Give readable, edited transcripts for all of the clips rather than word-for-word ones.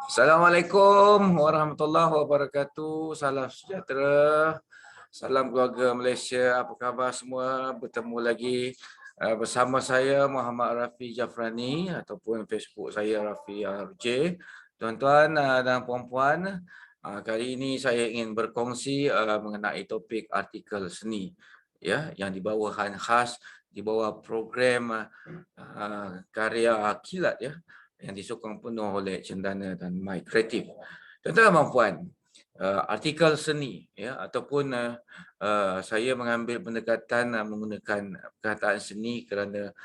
Assalamualaikum warahmatullahi wabarakatuh. Salam sejahtera. Salam keluarga Malaysia. Apa khabar semua? Bertemu lagi bersama saya Muhammad Rafi Jafrani ataupun Facebook saya Rafi RJ. Tuan-tuan dan puan-puan, kali ini saya ingin berkongsi mengenai topik artikel seni, ya, yang dibawakan khas di bawah program karya kilat, ya, yang disokong penuh oleh Cendana dan My Creative. Tuan-tuan dan puan, artikel seni, ya, ataupun saya mengambil pendekatan menggunakan perkataan seni kerana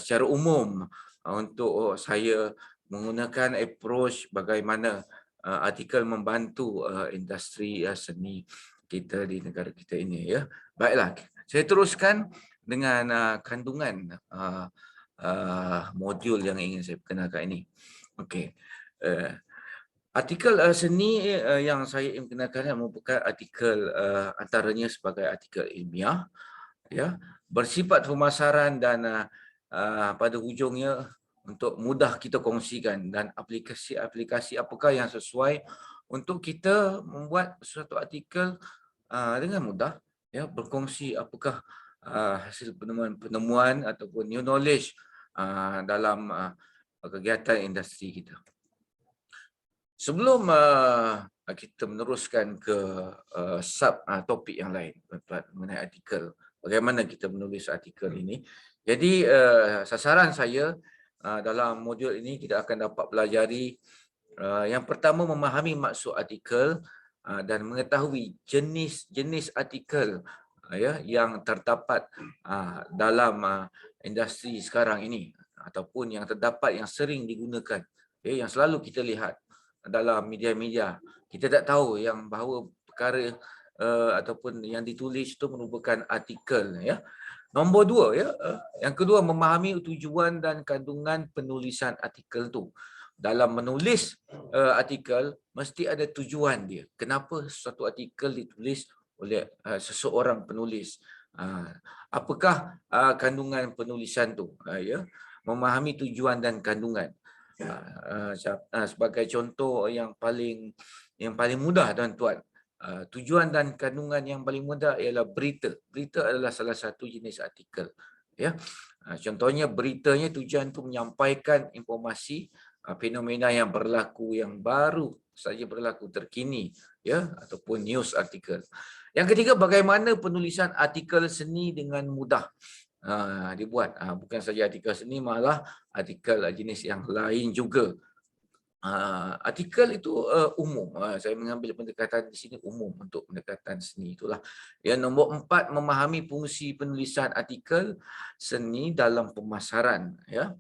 secara umum untuk saya menggunakan approach bagaimana artikel membantu industri seni kita di negara kita ini, ya. Baiklah, saya teruskan dengan kandungan modul yang ingin saya perkenalkan ini. Okey. Artikel seni yang saya ingin perkenalkan merupakan artikel antaranya sebagai artikel ilmiah, ya, bersifat pemasaran dan pada hujungnya untuk mudah kita kongsikan dan aplikasi-aplikasi apakah yang sesuai untuk kita membuat suatu artikel dengan mudah, ya, berkongsi apakah hasil penemuan ataupun new knowledge dalam kegiatan industri kita. Sebelum kita meneruskan ke sub topik yang lain mengenai artikel, bagaimana kita menulis artikel ini. Jadi sasaran saya dalam modul ini kita akan dapat pelajari yang pertama, memahami maksud artikel dan mengetahui jenis-jenis artikel ya yang terdapat dalam industri sekarang ini ataupun yang terdapat yang sering digunakan, ya, yang selalu kita lihat dalam media-media. Kita tak tahu yang bahawa perkara ataupun yang ditulis itu merupakan artikel, ya. Nombor dua, ya, yang kedua, memahami tujuan dan kandungan penulisan artikel itu. Dalam menulis artikel mesti ada tujuan dia. Kenapa suatu artikel ditulis oleh seseorang penulis? Apakah kandungan penulisan tu? Ya, memahami tujuan dan kandungan. Sebagai contoh yang paling mudah, tuan-tuan. Tujuan dan kandungan yang paling mudah ialah berita. Berita adalah salah satu jenis artikel. Ya, contohnya beritanya tujuan untuk menyampaikan informasi fenomena yang berlaku, yang baru saja berlaku, terkini, ya, ataupun news artikel. Yang ketiga, bagaimana penulisan artikel seni dengan mudah dibuat. Bukan saja artikel seni, malah artikel jenis yang lain juga. Artikel itu umum. Saya mengambil pendekatan di sini umum untuk pendekatan seni itulah. Yang nombor 4, memahami fungsi penulisan artikel seni dalam pemasaran, ya.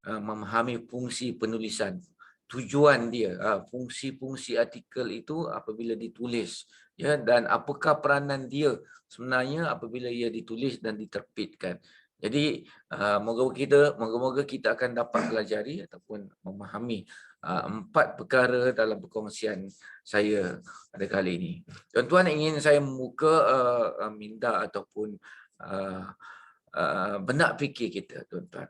Memahami fungsi penulisan, tujuan dia, fungsi-fungsi artikel itu apabila ditulis, ya, dan apakah peranan dia sebenarnya apabila ia ditulis dan diterbitkan. Jadi moga-moga kita akan dapat pelajari ataupun memahami 4 perkara dalam perkongsian saya pada kali ini. Tuan-tuan, ingin saya membuka minda ataupun benak fikir kita, tuan-tuan.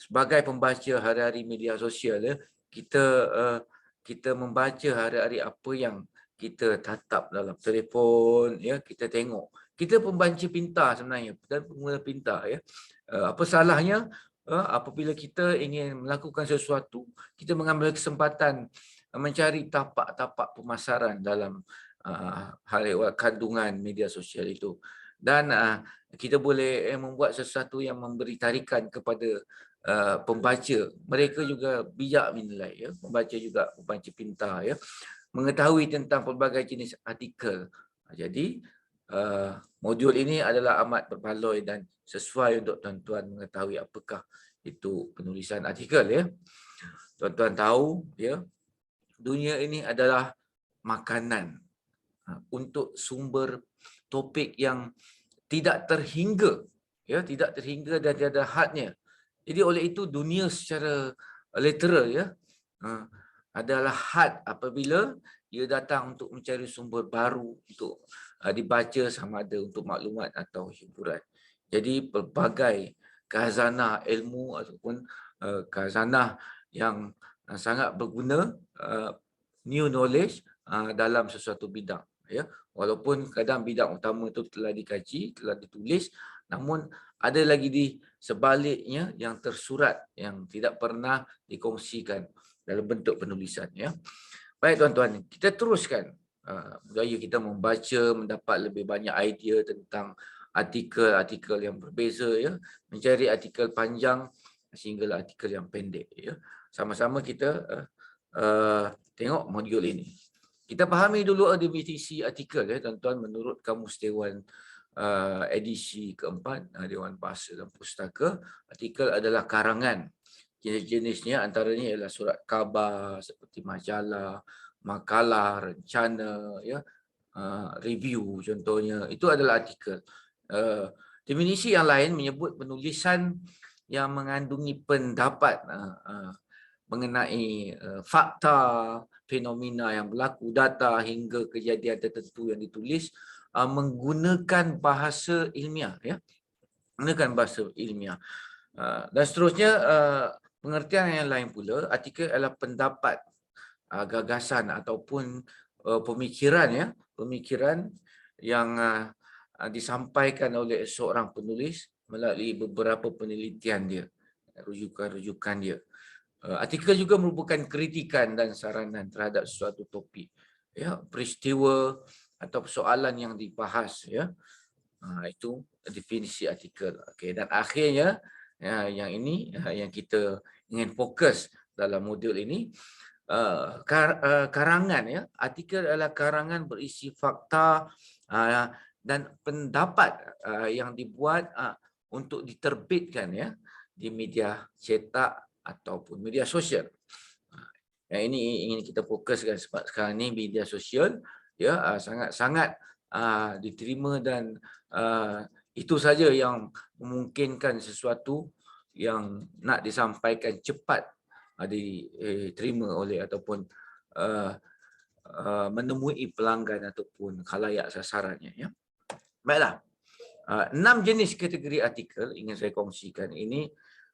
Sebagai pembaca hari-hari media sosial, ya, kita membaca hari-hari apa yang kita tatap dalam telefon, ya, kita tengok. Kita pembaca pintar sebenarnya dan pengguna pintar, ya. Apa salahnya apabila kita ingin melakukan sesuatu, kita mengambil kesempatan mencari tapak-tapak pemasaran dalam hal kandungan media sosial itu. Dan kita boleh membuat sesuatu yang memberi tarikan kepada pembaca. Mereka juga bijak menilai, ya. Pembaca juga pembaca pintar, ya, mengetahui tentang pelbagai jenis artikel. Jadi modul ini adalah amat berbaloi dan sesuai untuk tuan-tuan mengetahui apakah itu penulisan artikel, ya. Tuan-tuan tahu, ya, dunia ini adalah makanan untuk sumber topik yang tidak terhingga, ya, tidak terhingga dan tiada hadnya. Jadi oleh itu dunia secara literal, ya, adalah had apabila ia datang untuk mencari sumber baru untuk dibaca, sama ada untuk maklumat atau hiburan. Jadi pelbagai khazanah ilmu ataupun khazanah yang sangat berguna, new knowledge dalam sesuatu bidang. Ya, walaupun kadang bidang utama itu telah dikaji, telah ditulis, namun ada lagi di sebaliknya yang tersurat, yang tidak pernah dikongsikan dalam bentuk penulisan. Ya, baik tuan-tuan, kita teruskan budaya kita membaca, mendapat lebih banyak idea tentang artikel-artikel yang berbeza, ya, mencari artikel panjang sehinggalah artikel yang pendek. Ya, sama-sama kita tengok modul ini. Kita pahami dulu definisi artikel, ya tuan-tuan, menurut Kamus Dewan edisi keempat, Dewan Bahasa dan Pustaka. Artikel adalah karangan. Jenis-jenisnya antaranya ialah surat khabar seperti majalah, makalah, rencana, ya, review contohnya. Itu adalah artikel. Definisi yang lain menyebut penulisan yang mengandungi pendapat mengenai fakta, fenomena yang berlaku, data hingga kejadian tertentu yang ditulis menggunakan bahasa ilmiah, ya, menggunakan bahasa ilmiah. Dan seterusnya, pengertian yang lain pula, artikel adalah pendapat, gagasan ataupun pemikiran, ya, pemikiran yang disampaikan oleh seorang penulis melalui beberapa penelitian dia, rujukan-rujukan dia. Artikel juga merupakan kritikan dan saranan terhadap suatu topik, ya, peristiwa atau persoalan yang dibahas, ya. Itu definisi artikel. Okey, dan akhirnya yang ini yang kita ingin fokus dalam modul ini, karangan, ya. Artikel adalah karangan berisi fakta dan pendapat yang dibuat untuk diterbitkan, ya, di media cetak ataupun media sosial. Yang ini ingin kita fokuskan sebab sekarang ni media sosial, ya, sangat-sangat diterima dan itu saja yang memungkinkan sesuatu yang nak disampaikan cepat diterima oleh ataupun menemui pelanggan ataupun khalayak sasarannya, ya. Baiklah. 6 jenis kategori artikel ingin saya kongsikan ini.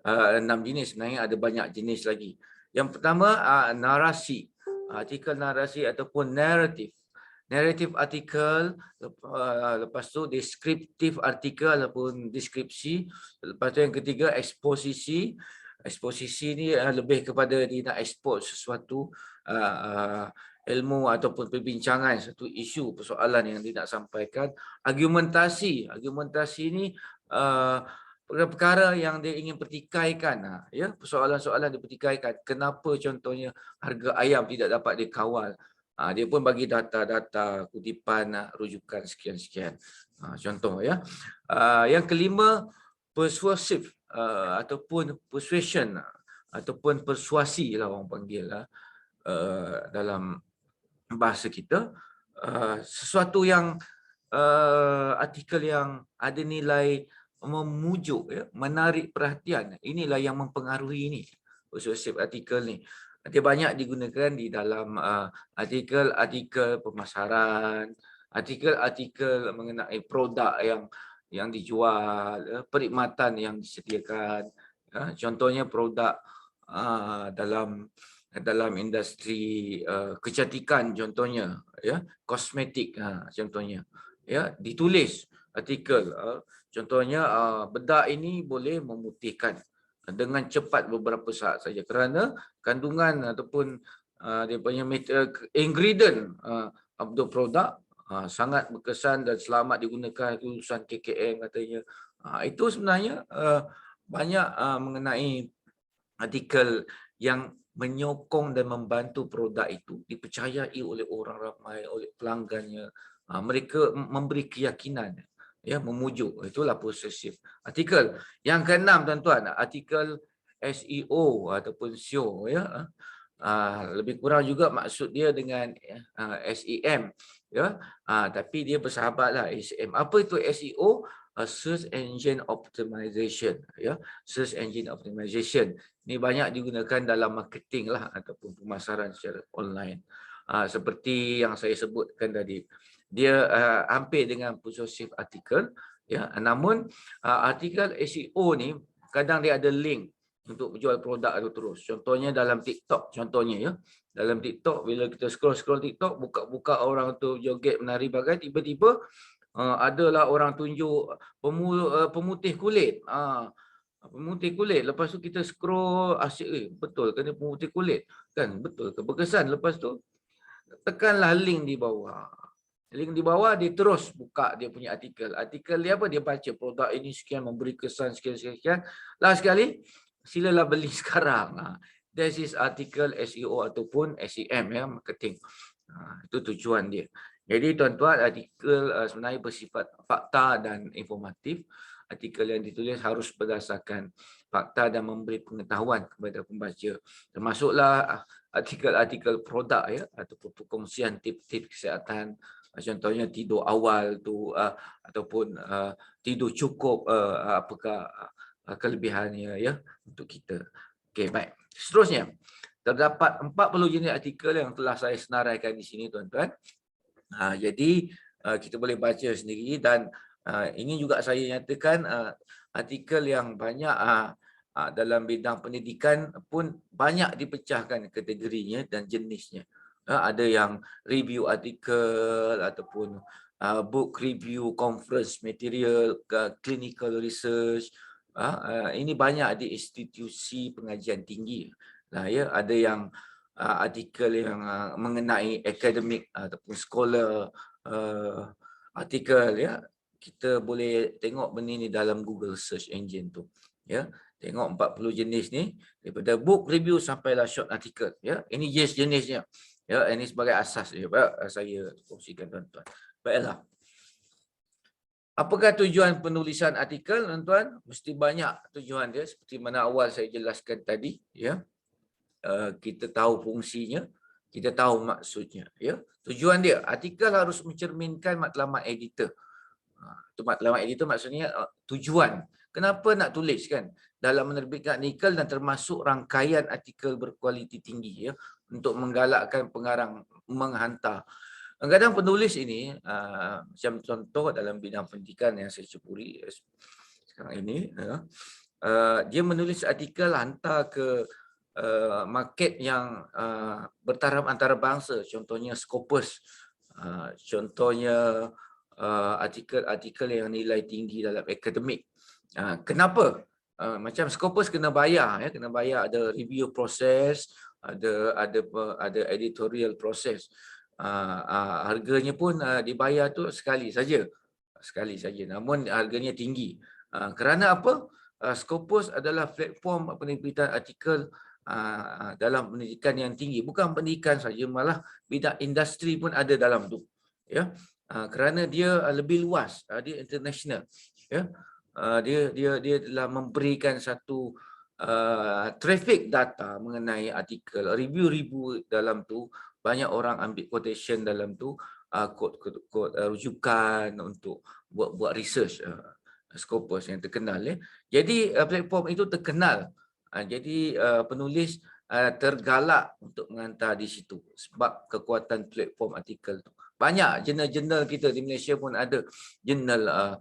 6 jenis, sebenarnya ada banyak jenis lagi. Yang pertama, narasi. Artikel narasi ataupun naratif. Naratif artikel, lepas tu deskriptif artikel ataupun deskripsi. Lepas tu yang ketiga, eksposisi. Eksposisi ni lebih kepada dia nak expose sesuatu ilmu ataupun perbincangan satu isu persoalan yang dia nak sampaikan. Argumentasi, argumentasi ni perkara yang dia ingin pertikaikan, ya, persoalan-soalan dia pertikaikan. Kenapa contohnya harga ayam tidak dapat dikawal? Dia pun bagi data-data, kutipan, rujukan sekian-sekian. Contoh, ya. Yang kelima, persuasif ataupun persuasion ataupun persuasi lah orang panggil dalam bahasa kita, sesuatu yang artikel yang ada nilai memujuk, ya, menarik perhatian. Inilah yang mempengaruhi ini, persuasif artikel ni. Dia banyak digunakan di dalam artikel-artikel pemasaran, artikel-artikel mengenai produk yang dijual, perkhidmatan yang disediakan. Contohnya produk dalam industri kecantikan contohnya, ya, kosmetik contohnya, ya, ditulis artikel contohnya bedak ini boleh memutihkan dengan cepat beberapa saat saja kerana kandungan ataupun dia punya ingredient of the product sangat berkesan dan selamat digunakan, lulusan KKM katanya. Itu sebenarnya banyak mengenai artikel yang menyokong dan membantu produk itu dipercayai oleh orang ramai, oleh pelanggannya. Mereka memberi keyakinan, ya, memujuk. Itulah posesif artikel. Yang keenam tuan-tuan, artikel SEO ataupun SEO, ya. Lebih kurang juga maksud dia dengan SEM, ya. Tapi dia bersahabatlah SEM. Apa itu SEO? Search Engine Optimization, ya. Search Engine Optimization ni banyak digunakan dalam marketing lah ataupun pemasaran secara online. Seperti yang saya sebutkan tadi, dia hampir dengan persuasif artikel, ya. Namun artikel SEO ni kadang dia ada link, untuk menjual produk itu terus. Contohnya dalam TikTok, contohnya ya. Dalam TikTok, bila kita scroll TikTok, buka-buka orang tu joget menari bagai, tiba-tiba adalah orang tunjuk pemutih kulit. Pemutih kulit. Lepas tu kita scroll, asyik, betul kan dia pemutih kulit? Kan, betul ke? Berkesan. Lepas tu, tekanlah link di bawah. Link di bawah, dia terus buka dia punya artikel. Artikel dia apa? Dia baca produk ini sekian, memberi kesan sekian. Last sekali, silalah beli sekarang. This is artikel SEO ataupun SEM, ya, marketing. Itu tujuan dia. Jadi tuan-tuan, artikel sebenarnya bersifat fakta dan informatif. Artikel yang ditulis harus berdasarkan fakta dan memberi pengetahuan kepada pembaca. Termasuklah artikel-artikel produk, ya, ataupun perkongsian tips-tips kesihatan. Contohnya tidur awal tu ataupun tidur cukup, apakah kelebihannya, ya, untuk kita. Okey, baik. Seterusnya, terdapat 40 jenis artikel yang telah saya senaraikan di sini, tuan-tuan. Jadi kita boleh baca sendiri, dan ini juga saya nyatakan artikel yang banyak dalam bidang pendidikan pun banyak dipecahkan kategorinya dan jenisnya. Ada yang review artikel ataupun book review, conference material, clinical research. Ini banyak di institusi pengajian tinggi. Ya, ada yang artikel yang mengenai akademik ataupun scholar artikel, ya. Kita boleh tengok benda ni dalam Google search engine tu, ya. Tengok 40 jenis ni, daripada book review sampailah short article, ya. Ini jenisnya, ya. Ini sebagai asas ya, saya kongsikan, tuan-tuan. Baiklah. Apakah tujuan penulisan artikel, tuan-tuan? Mesti banyak tujuan dia, seperti mana awal saya jelaskan tadi, ya. Kita tahu fungsinya, kita tahu maksudnya, ya. Tujuan dia, artikel harus mencerminkan matlamat editor. Matlamat editor maksudnya tujuan. Kenapa nak tulis, kan? Dalam menerbitkan artikel dan termasuk rangkaian artikel berkualiti tinggi, ya, untuk menggalakkan pengarang menghantar. Kadang-kadang penulis ini, macam contoh dalam bidang pendidikan yang saya ceburi sekarang ini, ya, dia menulis artikel hantar ke market yang bertaraf antarabangsa, contohnya Scopus, contohnya artikel-artikel yang nilai tinggi dalam akademik. Kenapa? Macam Scopus kena bayar, ya, kena bayar, ada review proses, ada editorial proses. Harganya pun dibayar tu sekali saja, namun harganya tinggi. Kerana apa? Scopus adalah platform penerbitan artikel dalam pendidikan yang tinggi, bukan pendidikan saja, malah bidang industri pun ada dalam tu, ya. Kerana dia lebih luas, dia international, ya. Dia telah memberikan satu traffic data mengenai artikel, review dalam tu, banyak orang ambil quotation dalam tu, kod rujukan untuk buat research. Scopus yang terkenal, ya. Jadi platform itu terkenal. Jadi penulis tergalak untuk menghantar di situ sebab kekuatan platform artikel tu. Banyak jurnal-jurnal kita di Malaysia pun ada jurnal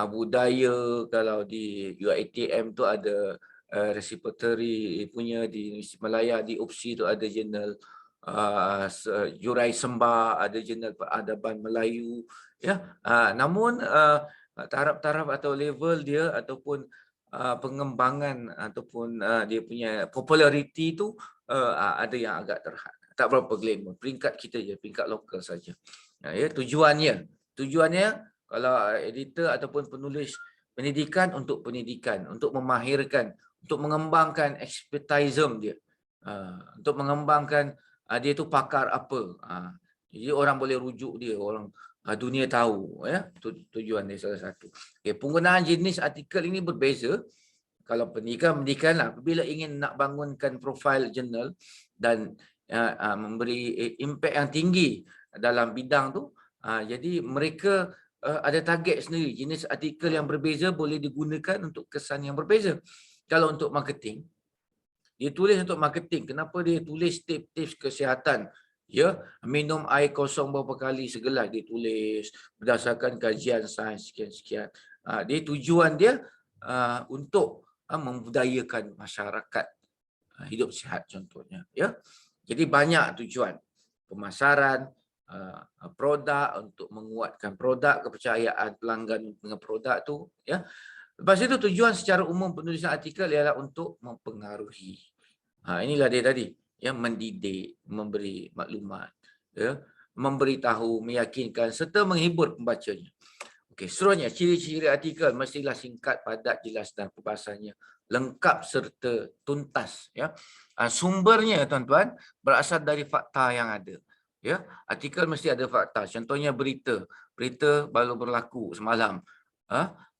budaya, kalau di UiTM tu ada resipotory punya, di Universiti Malaya, di UPSI tu ada jurnal Jurai Sembah, ada jurnal peradaban Melayu, ya. Namun taraf-taraf atau level dia ataupun pengembangan ataupun dia punya populariti tu ada yang agak terhad, tak berapa glamour. Peringkat kita je, peringkat lokal saja. Ya, tujuannya kalau editor ataupun penulis pendidikan, untuk pendidikan, untuk memahirkan, untuk mengembangkan expertism dia, untuk mengembangkan dia tu pakar apa. Jadi orang boleh rujuk dia, orang dunia tahu, ya. Tujuan dia salah satu. Okay, penggunaan jenis artikel ini berbeza. Kalau pendidikan lah, apabila ingin nak bangunkan profil jurnal dan memberi impak yang tinggi dalam bidang tu, jadi mereka ada target sendiri. Jenis artikel yang berbeza boleh digunakan untuk kesan yang berbeza. Kalau untuk marketing, dia tulis untuk marketing. Kenapa dia tulis tips-tips kesihatan? Ya, minum air kosong berapa kali segelas, dia tulis berdasarkan kajian sains sekian-sekian. Dia tujuan dia untuk membudayakan masyarakat hidup sihat contohnya, ya. Jadi banyak tujuan pemasaran produk untuk menguatkan produk, kepercayaan pelanggan dengan produk tu, ya. Lepas itu tujuan secara umum penulisan artikel ialah untuk mempengaruhi. Inilah dia tadi, yang mendidik, memberi maklumat, ya, memberitahu, meyakinkan serta menghibur pembacanya. Okey, seterusnya ciri-ciri artikel mestilah singkat, padat, jelas dan perbahasannya lengkap serta tuntas, ya. Sumbernya tuan-tuan berasal dari fakta yang ada. Ya, artikel mesti ada fakta. Contohnya berita. Berita baru berlaku semalam.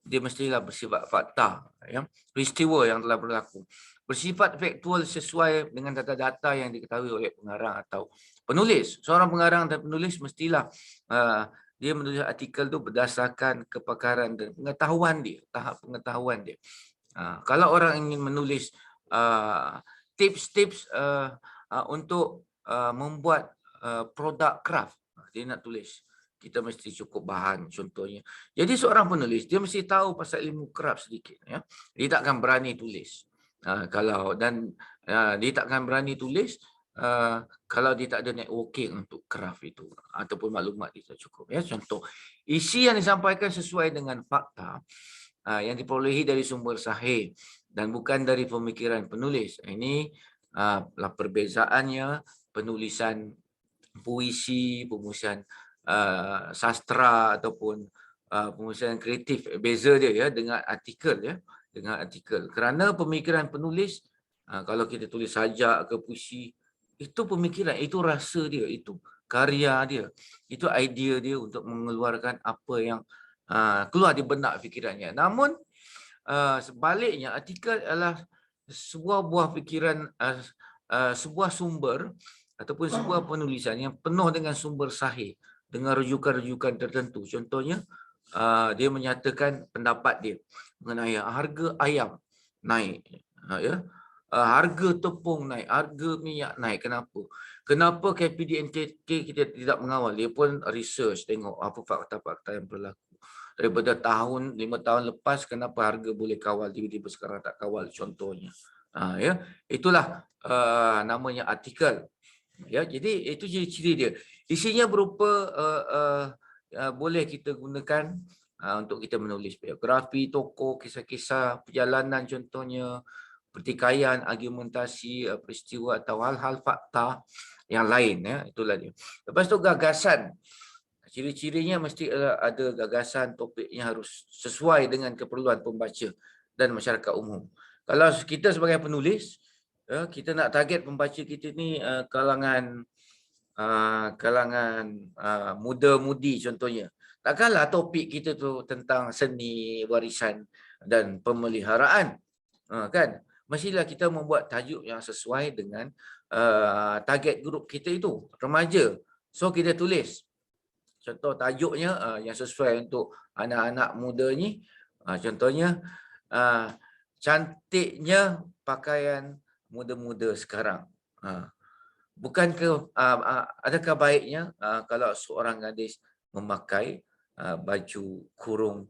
Dia mestilah bersifat fakta, ya. Peristiwa yang telah berlaku. Bersifat faktual sesuai dengan data-data yang diketahui oleh pengarang atau penulis. Seorang pengarang dan penulis mestilah dia menulis artikel tu berdasarkan kepakaran dan pengetahuan dia, tahap pengetahuan dia. Kalau orang ingin menulis tips-tips untuk membuat produk craft, dia nak tulis, kita mesti cukup bahan contohnya. Jadi seorang penulis dia mesti tahu pasal ilmu craft sedikit, ya. Dia takkan berani tulis dia takkan berani tulis kalau dia tak ada networking untuk craft itu ataupun maklumat itu cukup, ya. Contoh, isi yang disampaikan sesuai dengan fakta yang diperolehi dari sumber sahih dan bukan dari pemikiran penulis. Ini perbezaannya penulisan puisi, penulisan sastra ataupun penulisan kreatif. Beza dia, ya, dengan artikel, ya, dengan artikel. Kerana pemikiran penulis, kalau kita tulis sajak ke puisi, itu pemikiran, itu rasa dia, itu karya dia, itu idea dia untuk mengeluarkan apa yang keluar di benak fikirannya. Namun sebaliknya, artikel adalah sebuah buah fikiran, sebuah sumber ataupun sebuah penulisan yang penuh dengan sumber sahih, dengan rujukan-rujukan tertentu. Contohnya, dia menyatakan pendapat dia mengenai harga ayam naik, ya. Harga tepung naik, harga minyak naik. Kenapa? Kenapa KPDNK kita tidak mengawal? Dia pun research, tengok apa fakta-fakta yang berlaku. Daripada 5 tahun lepas, kenapa harga boleh kawal, tiba-tiba sekarang tak kawal, contohnya. Ya, itulah namanya artikel. Ya, jadi itu ciri-ciri dia. Isinya berupa boleh kita gunakan untuk kita menulis biografi tokoh, kisah-kisah perjalanan contohnya, pertikaian, argumentasi, peristiwa atau hal-hal fakta yang lain, ya. Itulah dia. Lepas tu gagasan. Ciri-cirinya mesti ada gagasan, topiknya harus sesuai dengan keperluan pembaca dan masyarakat umum. Kalau kita sebagai penulis, kita nak target pembaca kita ni kalangan muda-mudi contohnya. Takkanlah topik kita tu tentang seni, warisan dan pemeliharaan, kan? Mestilah kita membuat tajuk yang sesuai dengan target grup kita itu, remaja. So kita tulis contoh tajuknya yang sesuai untuk anak-anak muda ni. Contohnya, cantiknya pakaian muda-muda sekarang. Bukankah adakah baiknya kalau seorang gadis memakai baju kurung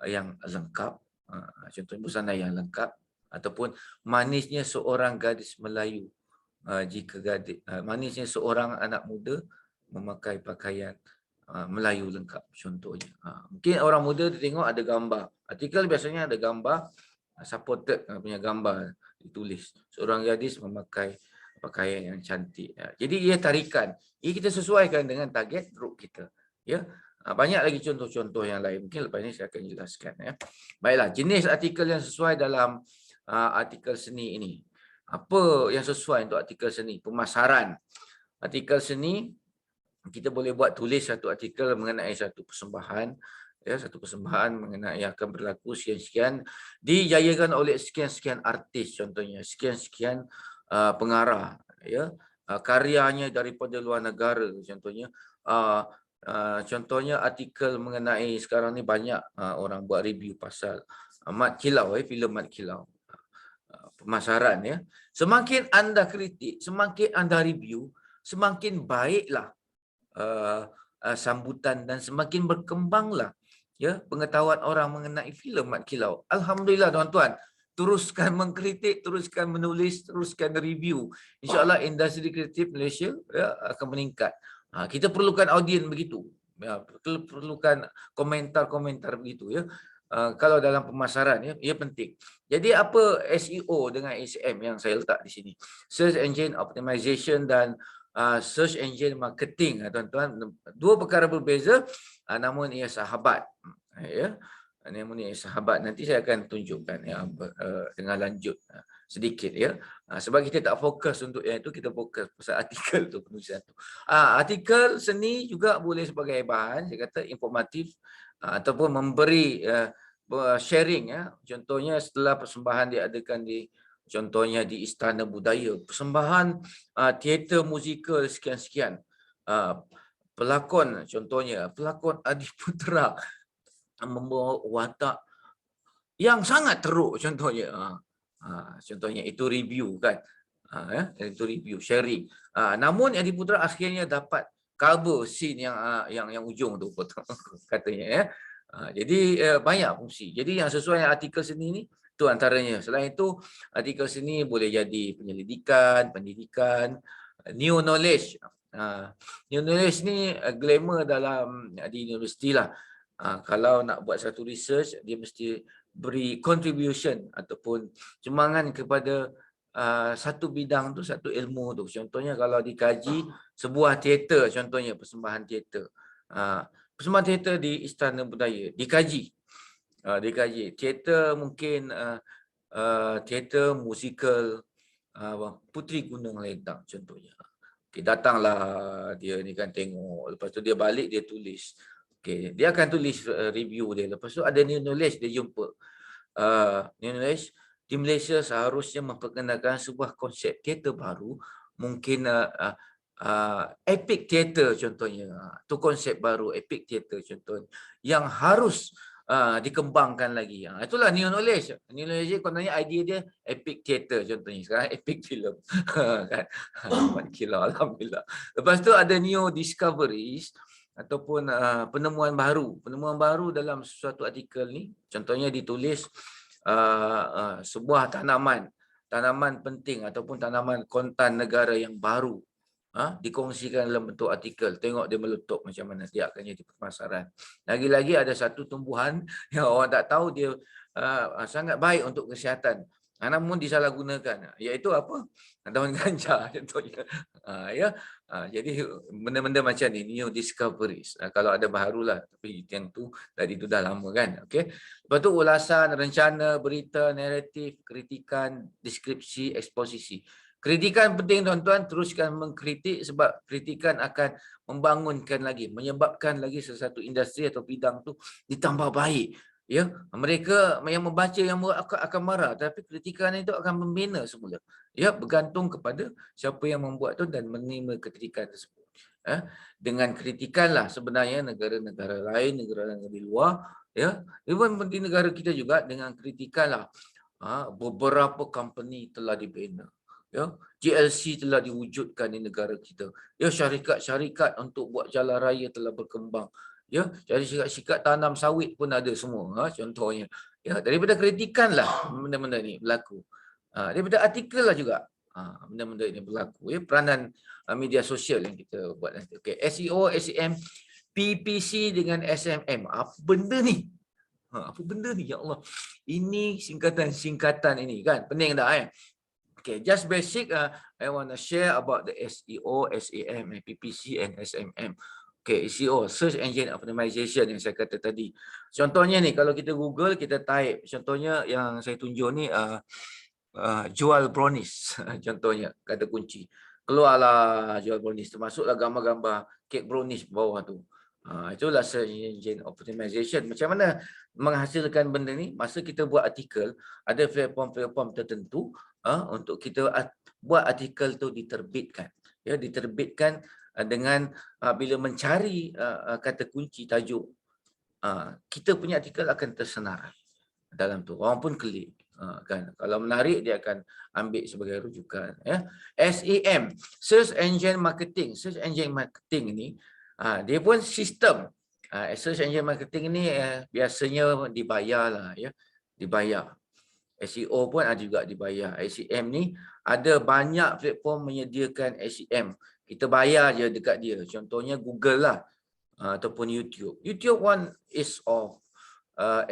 yang lengkap, contohnya busana yang lengkap, ataupun manisnya seorang gadis Melayu manisnya seorang anak muda memakai pakaian Melayu lengkap contohnya. Mungkin orang muda dia tengok ada gambar. Artikel biasanya ada gambar, supported punya gambar ditulis. Seorang gadis memakai pakaian yang cantik. Jadi ia tarikan. Ini kita sesuaikan dengan target grup kita. Ya. Banyak lagi contoh-contoh yang lain. Mungkin lepas ini saya akan jelaskan. Ya. Baiklah, jenis artikel yang sesuai dalam artikel seni ini. Apa yang sesuai untuk artikel seni? Pemasaran. Artikel seni, kita boleh buat tulis satu artikel mengenai satu persembahan, ya, satu persembahan mengenai yang akan berlaku sekian-sekian, dijayakan oleh sekian-sekian artis contohnya, sekian-sekian pengarah, ya, karyanya daripada luar negara contohnya. Contohnya artikel mengenai sekarang ni banyak orang buat review pasal Mat Kilau, filem Mat Kilau. Pemasaran, ya. Semakin anda kritik, semakin anda review, semakin baiklah sambutan dan semakin berkembanglah, ya, pengetahuan orang mengenai filem Mat Kilau. Alhamdulillah tuan-tuan, teruskan mengkritik, teruskan menulis, teruskan review. InsyaAllah industri kreatif Malaysia ya, akan meningkat. Kita perlukan audien begitu. Ya, perlukan komentar-komentar begitu ya. Kalau dalam pemasaran ya, ia penting. Jadi apa SEO dengan SEM yang saya letak di sini? Search Engine Optimization dan Search Engine Marketing, tuan-tuan. Dua perkara berbeza, namun ia sahabat. Ya. Namun ia sahabat. Nanti saya akan tunjukkan ya, dengan lanjut sedikit ya. Sebab kita tak fokus untuk yang itu, kita fokus pasal artikel tu, penulisan tu. Artikel seni juga boleh sebagai bahan, saya kata informatif ataupun memberi sharing ya. Contohnya setelah persembahan diadakan contohnya di Istana Budaya, persembahan teater musikal sekian-sekian. Pelakon contohnya, pelakon Adiputra membawa watak yang sangat teruk contohnya. Contohnya itu review kan. Itu review, sharing. Namun Adiputra akhirnya dapat cover scene yang ujung tu katanya ya. Jadi banyak fungsi. Jadi yang sesuai dengan artikel seni ni tu antaranya. Selain itu artikel seni boleh jadi penyelidikan, pendidikan, new knowledge. New knowledge ni glamour dalam di universiti lah. Kalau nak buat satu research, dia mesti beri contribution ataupun sumbangan kepada satu bidang tu, satu ilmu tu. Contohnya kalau dikaji sebuah teater, contohnya persembahan teater. Persembahan teater di Istana Budaya, dikaji. Teater mungkin teater musikal Puteri Gunung Lentang contohnya. Okay, datanglah dia ni kan tengok, lepas tu dia balik dia tulis. Okay, dia akan tulis review dia. Lepas tu ada new knowledge dia jumpa. New knowledge di Malaysia seharusnya memperkenalkan sebuah konsep teater baru, mungkin epic theater contohnya. Tu konsep baru, epic theater contohnya, yang harus dikembangkan lagi. Itulah new knowledge. New knowledge kononnya idea dia epic theater contohnya. Sekarang epic film. Kan? Alhamdulillah. Lepas tu ada new discoveries ataupun penemuan baru dalam suatu artikel ni. Contohnya ditulis sebuah tanaman penting ataupun tanaman kontan negara yang baru dikongsikan dalam bentuk artikel. Tengok dia meletup macam mana dia akan jadi pemasaran. Lagi-lagi ada satu tumbuhan yang orang tak tahu dia sangat baik untuk kesihatan, namun disalahgunakan, iaitu apa? Daun ganja contohnya. Jadi benda-benda macam ni, new discoveries. Kalau ada barulah, tapi yang tu tadi tu dah lama kan. Okey. Lepas tu ulasan, rencana, berita, naratif, kritikan, deskripsi, eksposisi. Kritikan penting tuan-tuan, teruskan mengkritik sebab kritikan akan membangunkan lagi, menyebabkan lagi sesuatu industri atau bidang tu ditambah baik. Ya, mereka yang membaca yang akan marah, tapi kritikan itu akan membina semula. Ya, bergantung kepada siapa yang membuat tu dan menerima kritikan tersebut. Dengan kritikanlah sebenarnya negara-negara lain, negara-negara di luar, ya, even di negara kita juga dengan kritikanlah beberapa company telah dibina. Ya, GLC telah diwujudkan di negara kita. Ya, syarikat-syarikat untuk buat jalan raya telah berkembang. Ya, jadi syarikat tanam sawit pun ada semua, contohnya. Ya, daripada kritikanlah benda-benda ni berlaku. Daripada artikel lah juga benda-benda ini berlaku. Ya, peranan media sosial yang kita buat nanti. Okay. SEO, SEM, PPC dengan SMM. Apa benda ni? Apa benda ni? Ya Allah. Ini singkatan ini kan. Pening tak? Okay, just basic. I want to share about the SEO, SEM, PPC and SMM. Okay, SEO, Search Engine Optimization yang saya kata tadi. Contohnya ni, kalau kita Google, kita type. Contohnya yang saya tunjuk ni, jual brownies. Contohnya, kata kunci. Keluarlah jual brownies. Termasuklah gambar-gambar cake brownies bawah tu. Itulah Search Engine Optimization. Macam mana menghasilkan benda ni? Masa kita buat artikel, ada platform-platform tertentu untuk kita buat artikel tu diterbitkan. Ya, diterbitkan dengan bila mencari kata kunci tajuk, kita punya artikel akan tersenar dalam tu. Orang pun klik. Kan, kalau menarik dia akan ambil sebagai rujukan. Ya. SEM, Search Engine Marketing. Search Engine Marketing ni dia pun sistem. Search Engine Marketing ni biasanya dibayar lah, ya, dibayar. SEO pun ada juga dibayar. SEM ni ada banyak platform menyediakan SEM. Kita bayar je dekat dia. Contohnya Google lah ataupun YouTube. YouTube one is of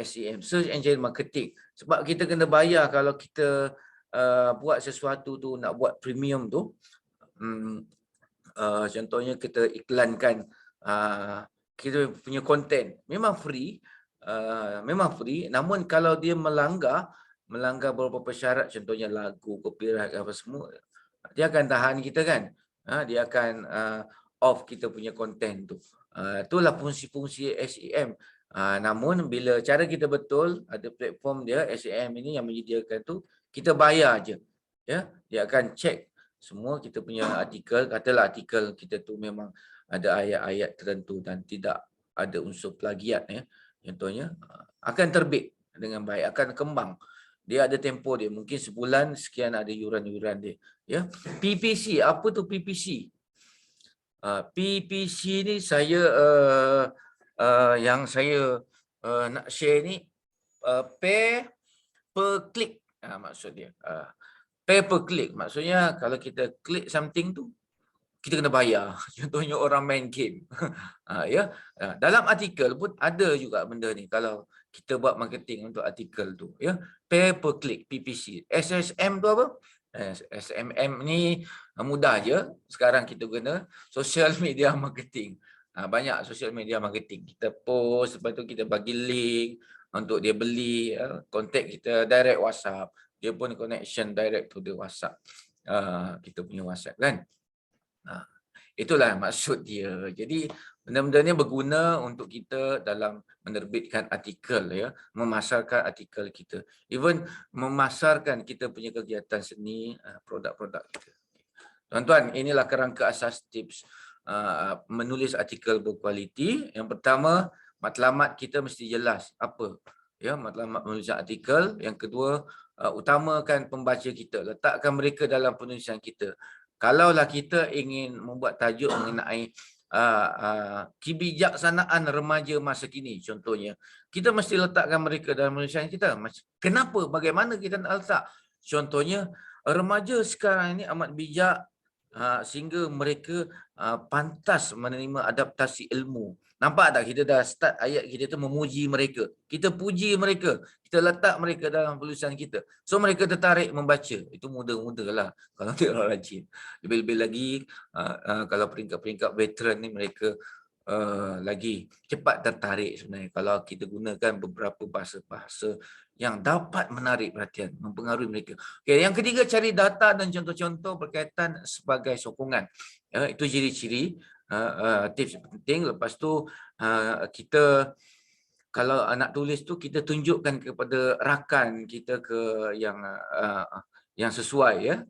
SEM, Search Engine Marketing. Sebab kita kena bayar kalau kita buat sesuatu tu, nak buat premium tu. Contohnya kita iklankan kita punya konten. Memang free. Namun kalau dia melanggar beberapa syarat, contohnya lagu, copyright apa semua, dia akan tahan kita kan. Dia akan off kita punya konten tu. Itulah fungsi-fungsi SEM. Namun bila cara kita betul, ada platform dia SEM ini yang menyediakan tu, kita bayar je. Ya, dia akan check semua kita punya artikel, katalah artikel kita tu memang ada ayat-ayat tertentu dan tidak ada unsur plagiat ya. Contohnya akan terbit dengan baik, akan kembang. Dia ada tempoh dia, mungkin sebulan sekian ada yuran-yuran dia. Ya, PPC, apa tu PPC? PPC ni saya yang saya nak share ni pay per click maksud dia. Pay per click maksudnya kalau kita klik something tu kita kena bayar. Contohnya orang main game. Ya, dalam artikel pun ada juga benda ni kalau kita buat marketing untuk artikel tu, ya. Pay per click, PPC. SSM tu apa? SMM ni mudah je. Sekarang kita guna social media marketing. Banyak social media marketing. Kita post, lepas tu kita bagi link untuk dia beli, contact kita direct WhatsApp. Dia pun connection direct to the WhatsApp. Kita punya WhatsApp kan. Itulah maksud dia. Jadi benda-benda ni berguna untuk kita dalam menerbitkan artikel ya, memasarkan artikel kita. Even memasarkan kita punya kegiatan seni, produk-produk kita. Tuan-tuan, inilah kerangka asas tips menulis artikel berkualiti. Yang pertama, matlamat kita mesti jelas apa ya matlamat menulis artikel. Yang kedua, utamakan pembaca kita, letakkan mereka dalam penulisan kita. Kalaulah kita ingin membuat tajuk mengenai kebijaksanaan remaja masa kini, contohnya, kita mesti letakkan mereka dalam penulisan kita. Kenapa? Bagaimana kita nak letak? Contohnya, remaja sekarang ini amat bijak sehingga mereka pantas menerima adaptasi ilmu. Nampak tak kita dah start ayat kita tu memuji mereka. Kita puji mereka. Kita letak mereka dalam tulisan kita. So mereka tertarik membaca. Itu mudah-mudah lah kalau dia orang rajin. Lebih-lebih lagi kalau peringkat-peringkat veteran ni mereka lagi cepat tertarik sebenarnya. Kalau kita gunakan beberapa bahasa-bahasa yang dapat menarik perhatian, mempengaruhi mereka. Okay, yang ketiga, cari data dan contoh-contoh berkaitan sebagai sokongan. Itu ciri-ciri tips penting. Lepas tu kita kalau nak tulis tu kita tunjukkan kepada rakan kita yang sesuai ya.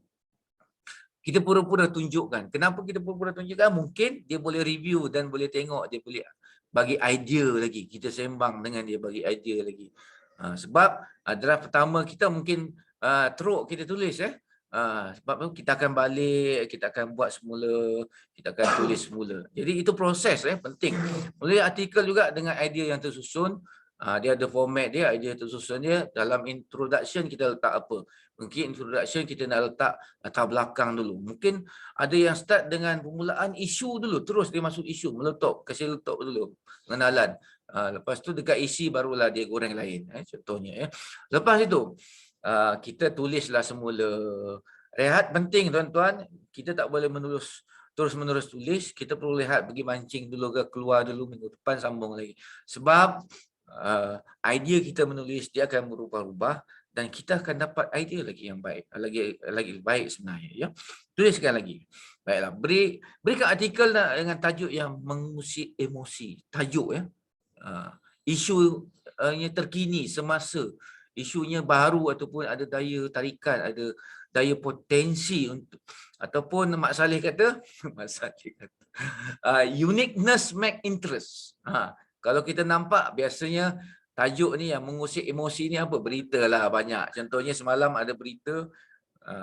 Kita pura-pura tunjukkan. Kenapa kita pura-pura tunjukkan? Mungkin dia boleh review dan boleh tengok, dia boleh bagi idea lagi. Kita sembang dengan dia bagi idea lagi. Sebab draft pertama kita mungkin teruk kita tulis sebab tu kita akan balik, kita akan buat semula, kita akan tulis semula. Jadi itu proses penting. Menulis artikel juga dengan idea yang tersusun. Dia ada format dia, idea tersusun dia. Dalam introduction kita letak apa? Mungkin introduction kita nak letak latar belakang dulu. Mungkin ada yang start dengan permulaan isu dulu, terus dia masuk isu, meletup, kasih letup dulu, pengenalan. Lepas tu dekat isi barulah dia goreng lain, contohnya. Lepas itu kita tulislah semula. Rehat penting tuan-tuan, kita tak boleh terus-menerus tulis, kita perlu rehat, pergi mancing dulu ke, keluar dulu, minggu depan sambung lagi. Sebab idea kita menulis dia akan berubah-ubah dan kita akan dapat idea lagi yang baik, lagi baik sebenarnya ya. Tuliskan lagi. Baiklah, berikan artikel dengan tajuk yang mengusik emosi, tajuk ya. Isunya terkini semasa, isunya baru ataupun ada daya tarikan, ada daya potensi untuk, ataupun Mak Saleh kata uniqueness make interest. Kalau kita nampak biasanya tajuk ni yang mengusik emosi ni apa? Berita lah banyak. Contohnya semalam ada berita,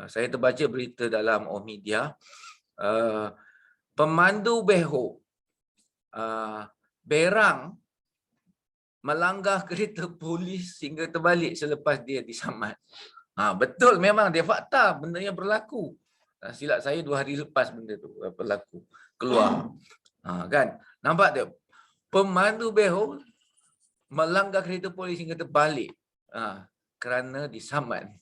saya terbaca berita dalam Media, pemandu beho berang melanggar kereta polis sehingga terbalik selepas dia disaman. Betul, memang dia fakta benda yang berlaku. Silap saya 2 hari lepas benda tu berlaku keluar. Kan? Nampak tak? Pemandu behol melanggar kereta polis hingga terbalik kerana disaman.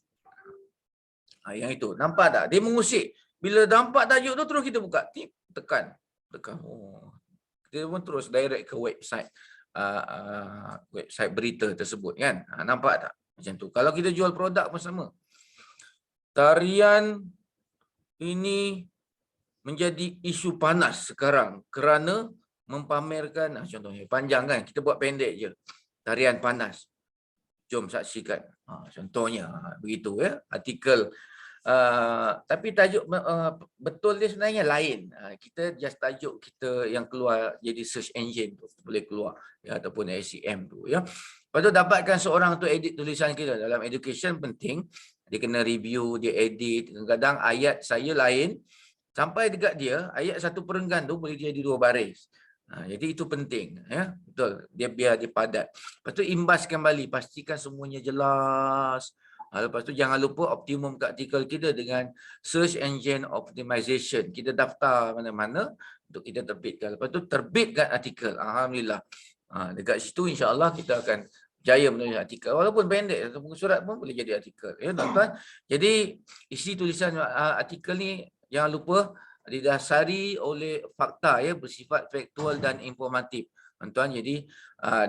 Yang itu. Nampak tak? Dia mengusik. Bila nampak tajuk tu terus kita buka. Tip, tekan. Kita pun terus direct ke website website berita tersebut kan. Nampak tak? Macam tu. Kalau kita jual produk pun sama. Tarian ini menjadi isu panas sekarang kerana mempamerkan, contohnya panjang kan, kita buat pendek je. Tarian panas. Jom saksikan. Contohnya begitu ya. Artikel tapi tajuk betul dia sebenarnya lain. Kita just tajuk kita yang keluar jadi search engine tu boleh keluar ya, ataupun SEM tu ya. Lepas tu dapatkan seorang tu edit tulisan kita. Dalam education penting dia kena review, dia edit. Kadang-kadang ayat saya lain sampai dekat dia ayat satu perenggan tu boleh jadi 2 baris. Jadi itu penting ya. Betul. Dia biar dia padat. Lepas tu imbas kembali, pastikan semuanya jelas. Lepas tu jangan lupa optimum kat artikel kita dengan search engine optimization. Kita daftar mana-mana untuk kita terbitkan. Lepas tu terbitkan artikel. Alhamdulillah. Dekat situ insya-Allah kita akan jaya menulis artikel. Walaupun pendek ataupun surat pun boleh jadi artikel. Ya tuan-tuan. Jadi isi tulisan artikel ni jangan lupa didasari oleh fakta ya, bersifat faktual dan informatif. Tuan-tuan, jadi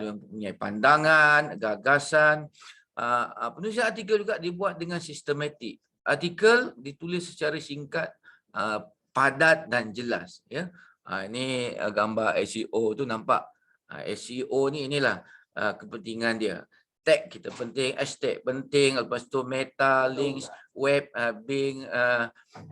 dia mempunyai pandangan, gagasan. Penulisan artikel juga dibuat dengan sistematik. Artikel ditulis secara singkat, padat dan jelas. Ya, ini gambar SEO tu nampak. SEO ni inilah kepentingan dia. Tag kita penting, hashtag penting, lepas tu meta, links, web, Bing,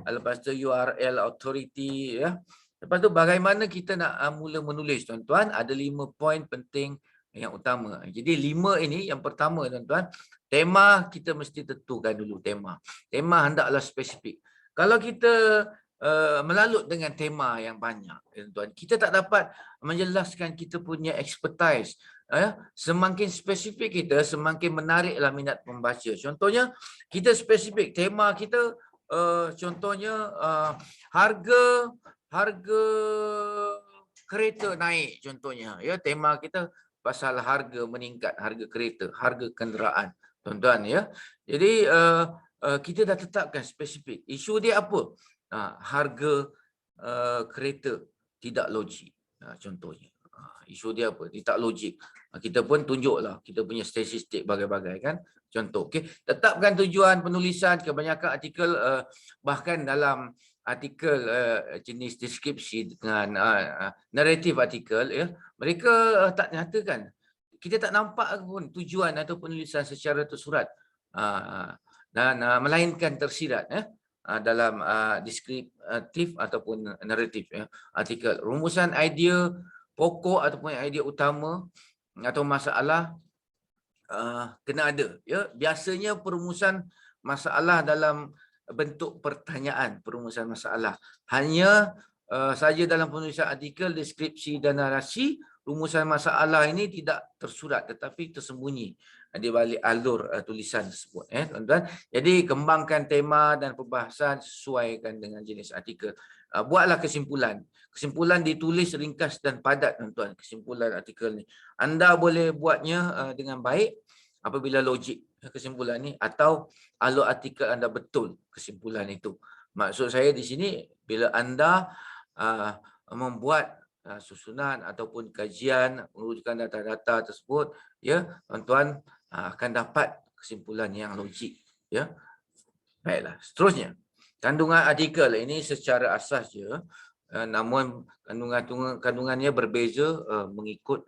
lepas tu URL authority. Ya. Lepas tu bagaimana kita nak mula menulis, tuan-tuan, ada 5 poin penting yang utama. Jadi 5 ini, yang pertama tuan-tuan, tema kita mesti tentukan dulu tema. Tema hendaklah spesifik. Kalau kita melalut dengan tema yang banyak, tuan-tuan, kita tak dapat menjelaskan kita punya expertise. Semakin spesifik kita, semakin menariklah minat pembaca. Contohnya, kita spesifik tema kita, contohnya harga kereta naik contohnya. Ya, tema kita pasal harga meningkat, harga kereta, harga kenderaan, tuan-tuan ya. Jadi kita dah tetapkan spesifik. Isu dia apa? Harga kereta tidak logik. Contohnya. Isu dia apa? Dia tak logik. Kita pun tunjuklah kita punya statistik bagai-bagai kan. Contoh. Okay. Tetapkan tujuan penulisan. Kebanyakan artikel bahkan dalam artikel jenis deskripsi dengan naratif artikel ya, mereka tak nyatakan. Kita tak nampak pun tujuan atau penulisan secara tersurat dan melainkan tersirat ya dalam deskriptif ataupun naratif ya, artikel. Rumusan idea pokok ataupun idea utama atau masalah kena ada ya. Biasanya perumusan masalah dalam bentuk pertanyaan, perumusan masalah. Hanya saja dalam penulisan artikel, deskripsi dan narasi, rumusan masalah ini tidak tersurat tetapi tersembunyi di balik alur tulisan tersebut. Tuan-tuan. Jadi kembangkan tema dan perbahasan sesuaikan dengan jenis artikel. Buatlah kesimpulan. Kesimpulan ditulis ringkas dan padat, tuan-tuan. Kesimpulan artikel ni. Anda boleh buatnya dengan baik apabila logik kesimpulan ni atau alur artikel anda betul kesimpulan itu. Maksud saya di sini bila anda membuat susunan ataupun kajian merujukan data-data tersebut ya, tuan-tuan akan dapat kesimpulan yang logik ya. Baiklah, seterusnya kandungan artikel ini secara asas je, namun kandungannya berbeza mengikut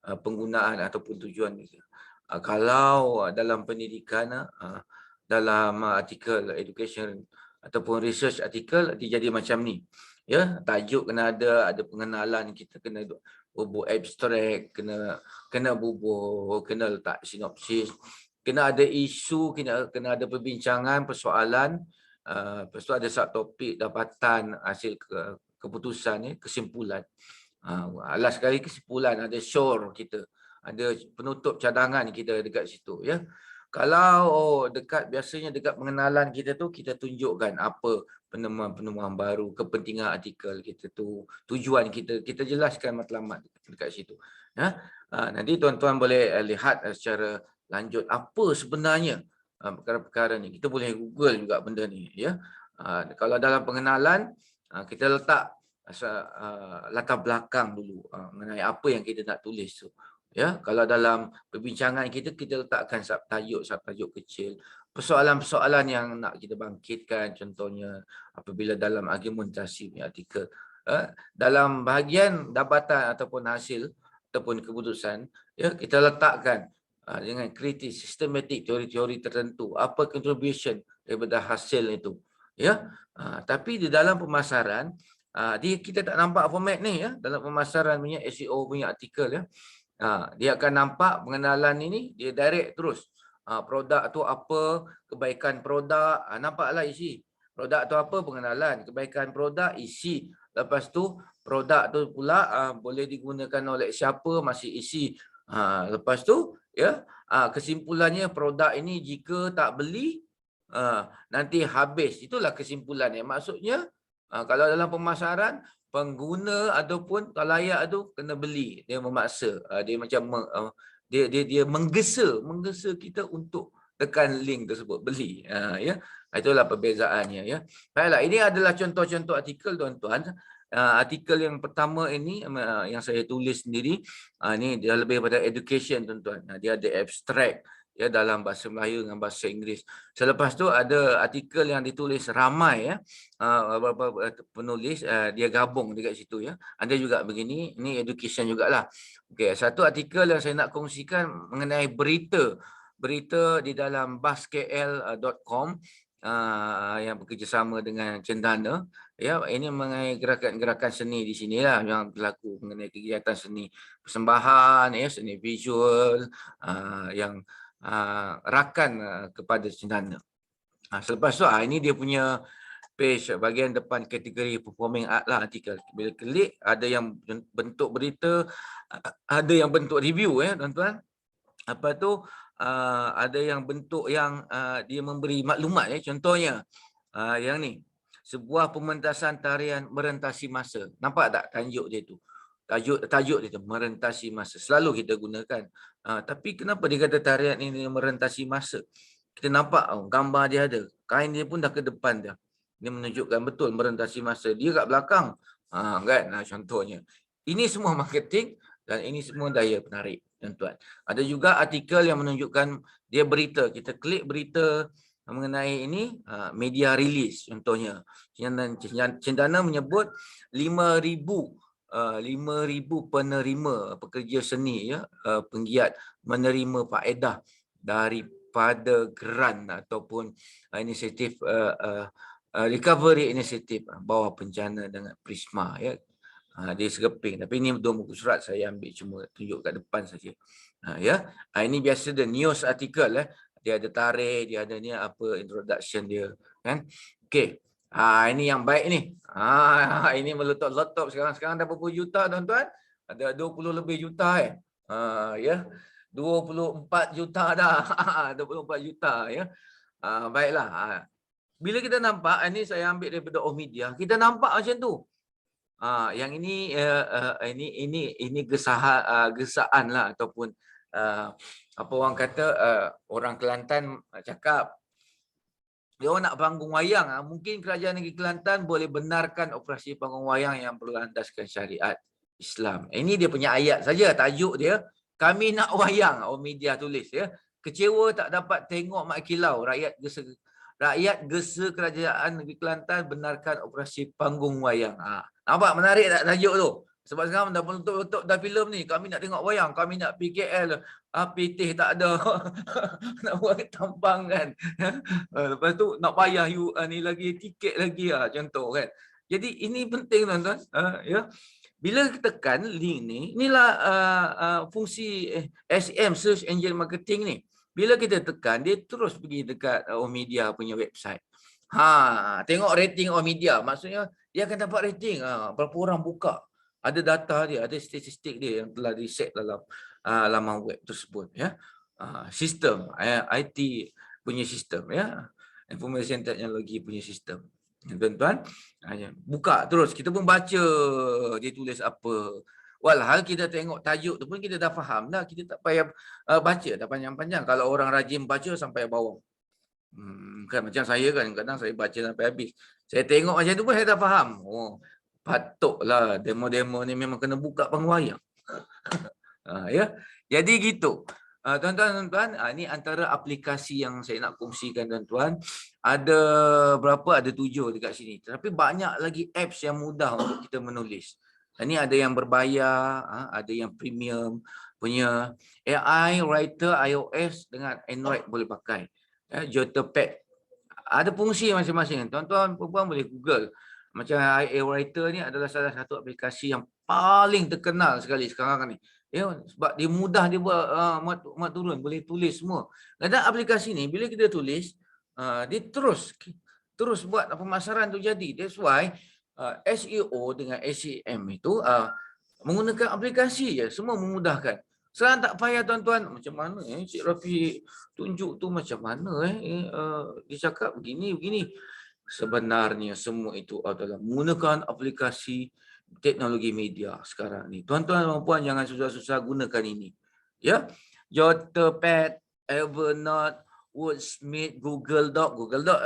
penggunaan ataupun tujuan kita. Kalau dalam pendidikan, dalam artikel education ataupun research artikel, dia jadi macam ni. Ya, tajuk kena ada pengenalan, kita kena bubuh abstrak, kena bubuh, kena letak sinopsis, kena ada isu, kena ada perbincangan, persoalan, lepas tu ada subtopik, dapatan, hasil keputusan, kesimpulan. Alas sekali kesimpulan, ada shore kita. ada penutup cadangan kita dekat situ ya. Kalau biasanya dekat pengenalan kita tu kita tunjukkan apa penemuan-penemuan baru, kepentingan artikel kita tu, tujuan kita jelaskan matlamat dekat situ. Ya. Nanti tuan-tuan boleh lihat secara lanjut apa sebenarnya perkara-perkara ni. Kita boleh Google juga benda ni ya. Kalau dalam pengenalan kita letak latar belakang dulu mengenai apa yang kita nak tulis tu. Ya, kalau dalam perbincangan kita letakkan subtajuk kecil, persoalan-persoalan yang nak kita bangkitkan, contohnya apabila dalam argumentasi artikel, dalam bahagian dapatan ataupun hasil ataupun keputusan, ya kita letakkan dengan kritis, sistematik, teori-teori tertentu, apa contribution daripada hasil itu, ya. Tapi di dalam pemasaran, kita tak nampak format ni ya, dalam pemasaran punya SEO punya artikel ya. Dia akan nampak pengenalan ini dia direct terus. Produk tu apa, kebaikan produk, nampaklah isi. Produk tu apa, pengenalan, kebaikan produk, isi. Lepas tu produk tu pula boleh digunakan oleh siapa, masih isi. Lepas tu ya, kesimpulannya produk ini jika tak beli nanti habis. Itulah kesimpulannya. Maksudnya kalau dalam pemasaran pengguna ataupun khalayak tu kena beli, dia memaksa, dia macam dia menggesa kita untuk tekan link tersebut, beli, ya. Itulah perbezaannya ya. Baiklah, ini adalah contoh-contoh artikel tuan-tuan. Artikel yang pertama ini yang saya tulis sendiri, ini dia lebih pada education tuan-tuan. Dia ada abstract ya dalam bahasa Melayu dengan bahasa Inggeris. Selepas tu ada artikel yang ditulis ramai ya, penulis dia gabung dekat situ ya. Ada juga begini, ini education jugalah. Okey, satu artikel yang saya nak kongsikan mengenai berita di dalam buzzkl.com yang bekerjasama dengan Cendana ya. Ini mengenai gerakan-gerakan seni di sinilah yang berlaku mengenai kegiatan seni persembahan ya, seni visual yang rakan kepada Cendana. Selepas tu ini dia punya page bahagian depan kategori performing art lah artikel. Bila klik ada yang bentuk berita, ada yang bentuk review ya tuan-tuan. Apa tu ada yang bentuk yang dia memberi maklumat ya. Contohnya yang ni, sebuah pementasan tarian merentasi masa. Nampak tak tajuk dia tu? Tajuk dia tu merentasi masa. Selalu kita gunakan. Tapi kenapa dia kata tarian ini merentasi masa? Kita nampak gambar dia ada. Kain dia pun dah ke depan dia. Dia menunjukkan betul merentasi masa. Dia kat belakang. Kan? Contohnya. Ini semua marketing dan ini semua daya penarik, tuan-tuan. Ada juga artikel yang menunjukkan dia berita. Kita klik berita mengenai ini, media release contohnya. Cendana menyebut 5,000 penerima pekerja seni ya, penggiat menerima faedah daripada grant ataupun inisiatif recovery inisiatif bawah bencana dengan Prisma ya. Dia segeping, tapi ini 2 muka surat saya ambil cuma tunjuk kat depan saja. Ya, ini biasa the news artikel dia ada tarikh, dia ada ni apa introduction dia kan. Okey. Ini yang baik ni. Ini meletup-letup sekarang dah berapa juta tuan-tuan? Ada 20 lebih juta ya. 24 juta dah. 24 juta ya. Baiklah. Bila kita nampak ini saya ambil daripada Omedia, kita nampak macam tu. Yang ini gesaan lah ataupun apa orang kata orang Kelantan cakap dia orang nak panggung wayang. Mungkin kerajaan negeri Kelantan boleh benarkan operasi panggung wayang yang berlandaskan syariat Islam. Ini dia punya ayat saja, tajuk dia kami nak wayang. Media tulis ya. Kecewa tak dapat tengok mak kilau, rakyat gesa kerajaan negeri Kelantan benarkan operasi panggung wayang. Nampak menarik tak tajuk tu? Sebab sekarang dah betul-betul dah filem ni. Kami nak tengok wayang, kami nak PKL. Pitih tak ada. Nak buat tampang kan. Lepas tu nak payah ni lagi, tiket lagi contoh kan. Jadi ini penting tuan-tuan. Ya. Bila kita tekan link ni, inilah fungsi SEM, Search Engine Marketing ni. Bila kita tekan, dia terus pergi dekat Omedia punya website. Tengok rating Omedia. Maksudnya dia akan dapat rating. Berapa orang buka. Ada data dia, ada statistik dia yang telah di-set dalam laman web tersebut, ya. Sistem IT punya sistem, ya. Information teknologi punya sistem. Tuan-tuan, buka terus, kita pun baca dia tulis apa. Walhal kita tengok tajuk tu pun kita dah faham dah, kita tak payah baca dah panjang-panjang. Kalau orang rajin baca sampai bawah. Kan macam saya kan, kadang saya baca sampai habis. Saya tengok macam tu pun saya dah faham. Oh, patutlah demo-demo ni memang kena buka pangwayang. Ya. Jadi gitu. Tuan-tuan, ini antara aplikasi yang saya nak kongsikan tuan-tuan. Ada berapa? Ada 7 dekat sini. Tapi banyak lagi apps yang mudah untuk kita menulis. Ini ada yang berbayar, ada yang premium punya. AI Writer iOS dengan Android boleh pakai. Jotapad. Ada fungsi masing-masing. Tuan-tuan perempuan boleh Google. Macam AI Writer ni adalah salah satu aplikasi yang paling terkenal sekali sekarang ni. Ya, sebab dia mudah, dia buat mat turun, boleh tulis semua. Dan aplikasi ni bila kita tulis, dia terus buat pemasaran tu jadi. That's why SEO dengan SEM itu menggunakan aplikasi je, semua memudahkan. Sekarang tak payah tuan-tuan, macam mana Cik Rafi tunjuk tu macam mana dia cakap begini. Sebenarnya semua itu adalah menggunakan aplikasi teknologi media sekarang ni. Tuan-tuan dan puan jangan susah-susah gunakan ini. Ya. Jotapad, Evernote, Wordsmith, Google Doc. Google Doc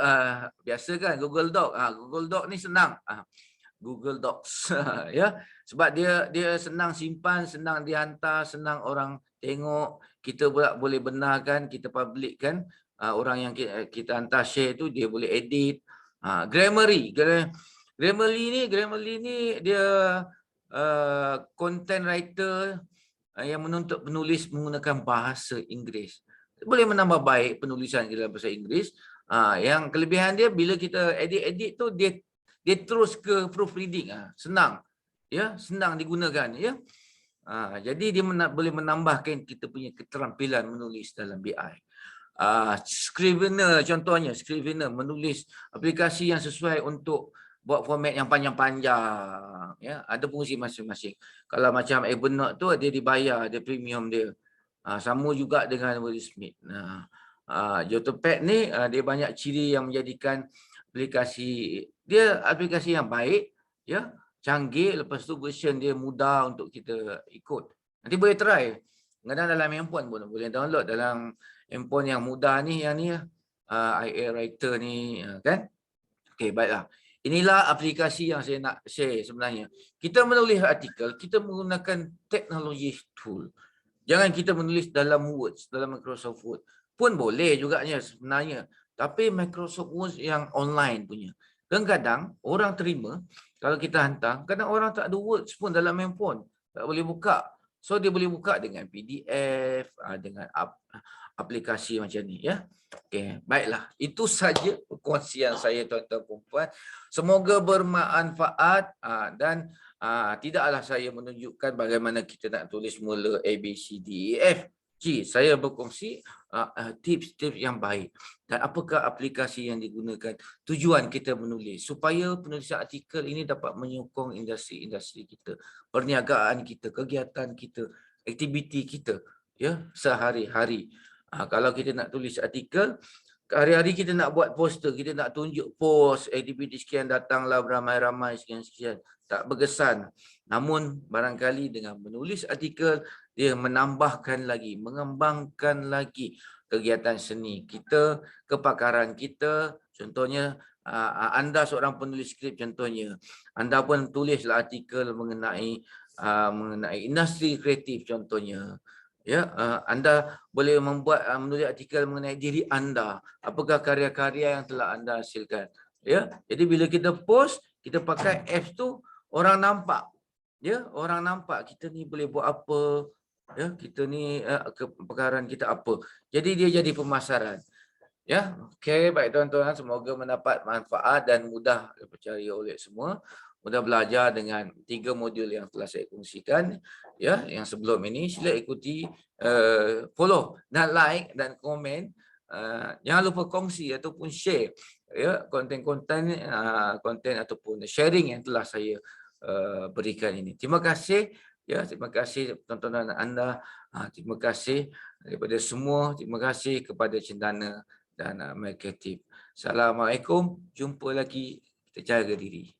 biasa kan Google Doc. Google Doc ni senang. Google Docs ya, sebab dia senang simpan, senang dihantar, senang orang tengok, kita pula boleh benarkan, kita publikkan, orang yang kita hantar share tu dia boleh edit. Grammarly ni dia content writer yang menuntut penulis menggunakan bahasa Inggeris. Boleh menambah baik penulisan kita dalam bahasa Inggeris. Yang kelebihan dia bila kita edit tu dia terus ke proofreading, senang, ya, senang digunakan, ya. Jadi dia boleh menambahkan kita punya keterampilan menulis dalam BI. Scrivener contohnya, Scrivener menulis aplikasi yang sesuai untuk buat format yang panjang-panjang, ya, ada fungsi masing-masing. Kalau macam Evernote tu dia dibayar, dia premium dia. Sama juga dengan Wordsmith. Jotapad ni dia banyak ciri yang menjadikan aplikasi yang baik, ya, canggih, lepas tu version dia mudah untuk kita ikut. Nanti boleh try. Kadang dalam handphone pun boleh download dalam handphone yang mudah ni, yang ni AI Writer ni, kan. Okey, baiklah. Inilah aplikasi yang saya nak share sebenarnya. Kita menulis artikel, kita menggunakan teknologi tool. Jangan kita menulis dalam Word, dalam Microsoft Word. Pun boleh juga sebenarnya. Tapi Microsoft Word yang online punya. Kadang-kadang orang terima, kalau kita hantar, kadang orang tak ada Word pun dalam handphone. Tak boleh buka. So dia boleh buka dengan PDF, dengan aplikasi macam ni, ya. Okey, baiklah. Itu saja perkongsian saya tuan-tuan perempuan. Semoga bermanfaat dan tidaklah saya menunjukkan bagaimana kita nak tulis mula A, B, C, D, E, F, G. Saya berkongsi tips-tips yang baik dan apakah aplikasi yang digunakan, tujuan kita menulis supaya penulisan artikel ini dapat menyokong industri-industri kita, perniagaan kita, kegiatan kita, aktiviti kita, ya, sehari-hari. Kalau kita nak tulis artikel, hari-hari kita nak buat poster, kita nak tunjuk post, aktiviti sekian, datanglah beramai-ramai sekian-sekian, tak berkesan. Namun barangkali dengan menulis artikel, dia menambahkan lagi, mengembangkan lagi kegiatan seni kita, kepakaran kita. Contohnya, anda seorang penulis skrip contohnya, anda pun tulislah artikel mengenai industri kreatif contohnya. Ya, anda boleh menulis artikel mengenai diri anda, apakah karya-karya yang telah anda hasilkan. Ya, jadi bila kita post, kita pakai apps tu, orang nampak. Ya, orang nampak kita ni boleh buat apa. Ya, kita ni kepakaran kita apa. Jadi dia jadi pemasaran. Ya, okey, baik tuan-tuan, semoga mendapat manfaat dan mudah dipercayai oleh semua. Mudah belajar dengan 3 modul yang telah saya kongsikan, ya, yang sebelum ini. Sila ikuti, follow dan like dan komen. Jangan lupa kongsi ataupun share, ya, konten-konten ataupun sharing yang telah saya berikan ini. Terima kasih Ya, terima kasih tontonan anda. Terima kasih daripada semua. Terima kasih kepada Cendana dan My Creative. Assalamualaikum. Jumpa lagi. Kita jaga diri.